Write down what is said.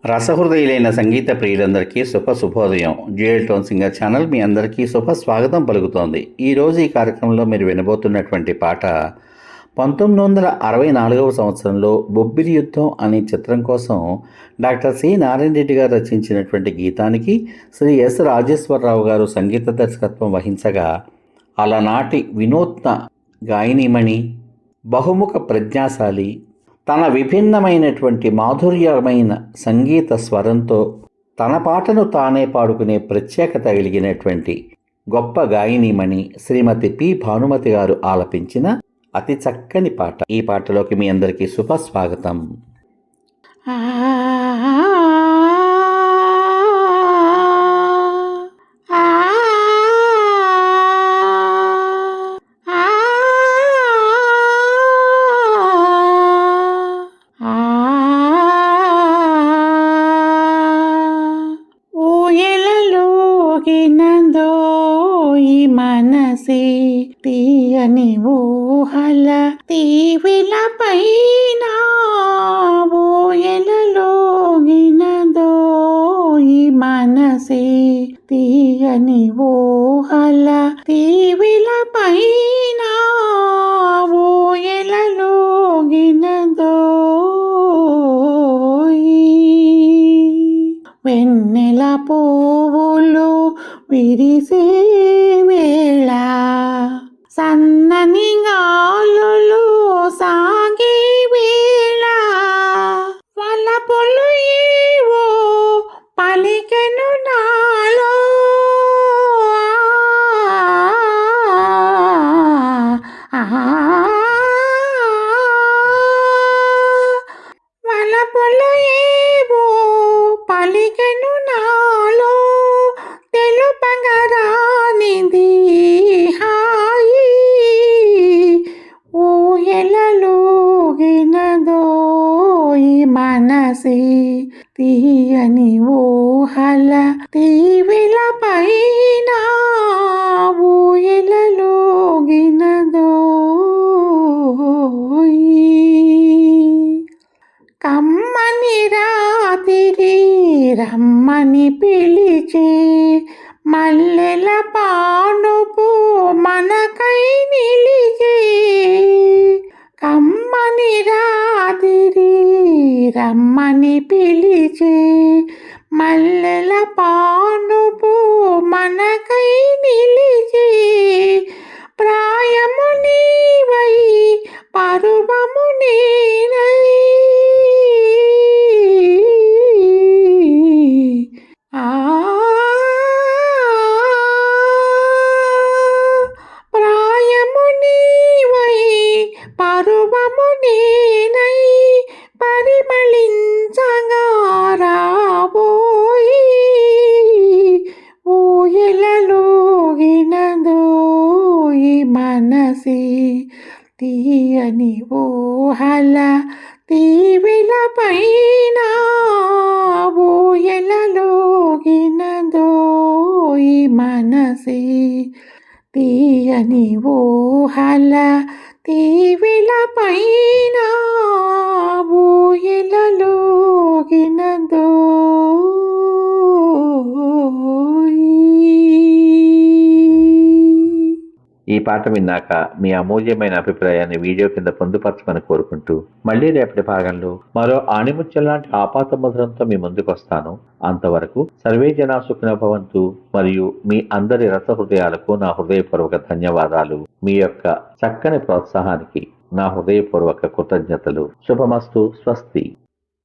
రసహృదయులైన సంగీత ప్రియులందరికీ శుభోదయం. Dual tone singer channel మీ అందరికీ స్వాగతం పలుకుతోంది. ఈరోజు ఈ కార్యక్రమంలో మీరు వినబోతున్నటువంటి పాట 1964 సంవత్సరంలో బొబ్బిలి యుద్ధం అనే చిత్రం కోసం డాక్టర్ సి నారాయణ రెడ్డి గారు రచించినటువంటి గీతానికి శ్రీ ఎస్ రాజేశ్వరరావు గారు సంగీత దర్శకత్వం వహించగా, అలనాటి వినూత్న గాయనీమణి, బహుముఖ ప్రజ్ఞాశాలి, తన విభిన్నమైనటువంటి మాధుర్యమైన సంగీత స్వరంతో తన పాటను తానే పాడుకునే ప్రత్యేకత కలిగినటువంటి గొప్ప గాయనీమణి శ్రీమతి పి భానుమతి గారు ఆలపించిన అతి చక్కని పాట. ఈ పాటలోకి మీ అందరికీ స్వాగతం. మనసి తీయని ఊహల తీవిల పైన ఊయలలోగినదో ఈ మనసి తీయని ఊహల తీవిల పైన ఊయలలోగినదో వెన్నెల పువ్వులు విరిసే వేళ సన్నని గాలులు సాగే వేళ వలపులు ఏవో పలికెను నాలో వలపులు ఏవో పలికెను నాలో తెలుపగరానిది హాయి ఊయలలోగినదో ఈ మనసి తీయని ఊహల తీవిల పైన ఊయలలోగినదో కమ్మని రాతిరి రమ్మని పిలిచే మల్లెల పానుపు మనకై నిలిచే కమ్మని రాతిరి రమ్మని పిలిచే మల్లెల పానుపు మనకై నిలిచే ప్రాయము నీవై పరువము నేనై ప్రాయము నీవై పరువము నేనై పరిమళించగా రాబోయి ఊయలలోగినదో ఈ మనసి తీయని ఊహల తీవిల పైన ఊయలలోగినదో ఈ మనసి తీయని ఊహల తీవిల పైన ఊయలలోగినదో. ఈ పాట విన్నాక మీ అమూల్యమైన అభిప్రాయాన్ని వీడియో కింద పొందుపరచమని కోరుకుంటూ మళ్ళీ రేపటి భాగంలో మరో ఆణిముత్యం లాంటి ఆపాత మధురంతో మీ ముందుకు వస్తాను. అంతవరకు సర్వే జనా సుఖినో భవంతు. మరియు మీ అందరి రసహృదయాలకు నా హృదయపూర్వక ధన్యవాదాలు. మీ యొక్క చక్కని ప్రోత్సాహానికి నా హృదయపూర్వక కృతజ్ఞతలు. శుభమస్తు. స్వస్తి.